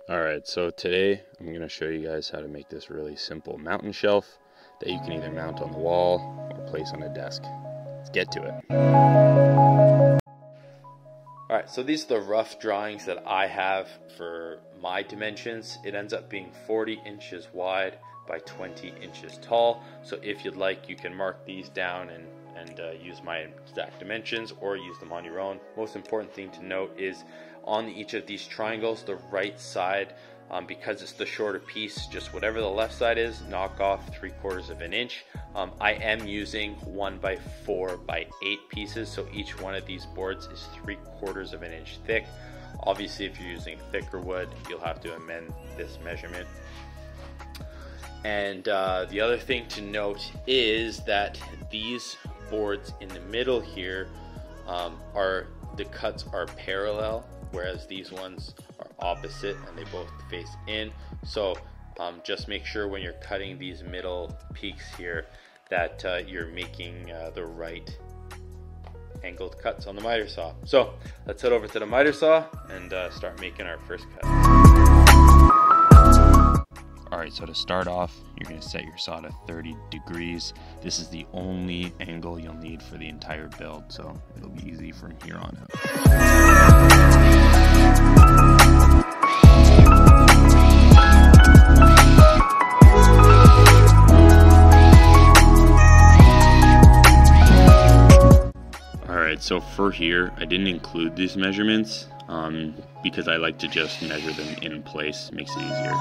Alright, so today I'm going to show you guys how to make this really simple mountain shelf that you can either mount on the wall or place on a desk. Let's get to it. Alright, so these are the rough drawings that I have for my dimensions. It ends up being 40 inches wide by 20 inches tall. So if you'd like, you can mark these down and use my exact dimensions or use them on your own. Most important thing to note is on each of these triangles, the right side, because it's the shorter piece, just whatever the left side is, knock off 3/4 of an inch. I am using 1x4 by 8 pieces, so each one of these boards is 3/4 of an inch thick. Obviously, if you're using thicker wood, you'll have to amend this measurement. And the other thing to note is that these boards in the middle here the cuts are parallel, whereas these ones are opposite and they both face in. So just make sure when you're cutting these middle peaks here that you're making the right angled cuts on the miter saw. So let's head over to the miter saw and start making our first cut. Alright, so to start off, you're going to set your saw to 30 degrees. This is the only angle you'll need for the entire build, so it'll be easy from here on out. Alright, so for here, I didn't include these measurements because I like to just measure them in place. Makes it easier.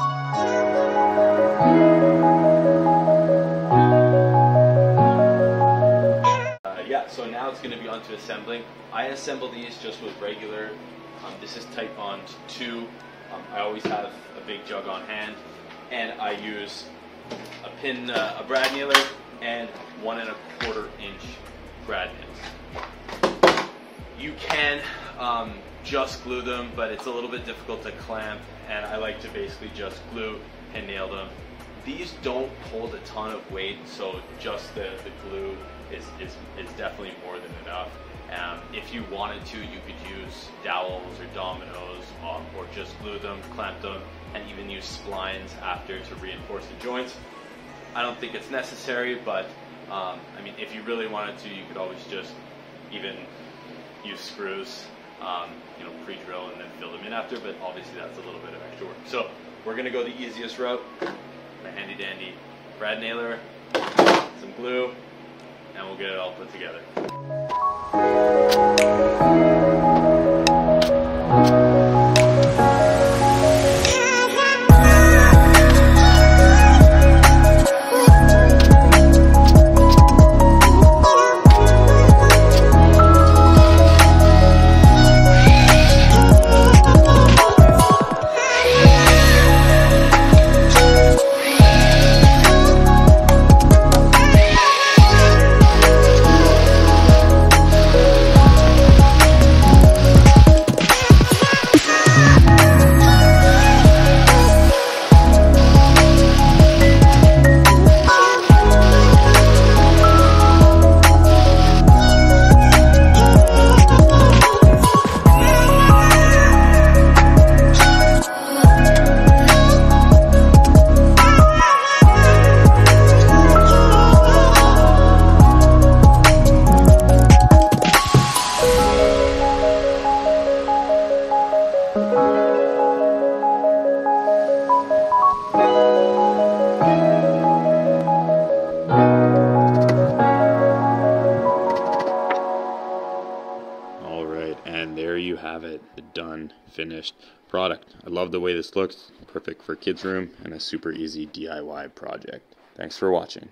Yeah, so now it's going to be on to assembling. I assemble these just with regular, this is Type Bond 2. I always have a big jug on hand, and I use a brad nailer and 1 1/4 inch brad nails. You can just glue them, but it's a little bit difficult to clamp, and I like to basically just glue and nail them. These don't hold a ton of weight, so just the glue is definitely more than enough. If you wanted to, you could use dowels or dominoes, or just glue them, clamp them, and even use splines after to reinforce the joints. I don't think it's necessary, but I mean, if you really wanted to, you could always just even use screws, pre-drill and then fill them in after, but obviously that's a little bit of extra work. So we're gonna go the easiest route, the handy dandy brad nailer, some glue, and we'll get it all put together. And there you have it, the done, finished product. I love the way this looks. Perfect for kids' room and a super easy DIY project. Thanks for watching.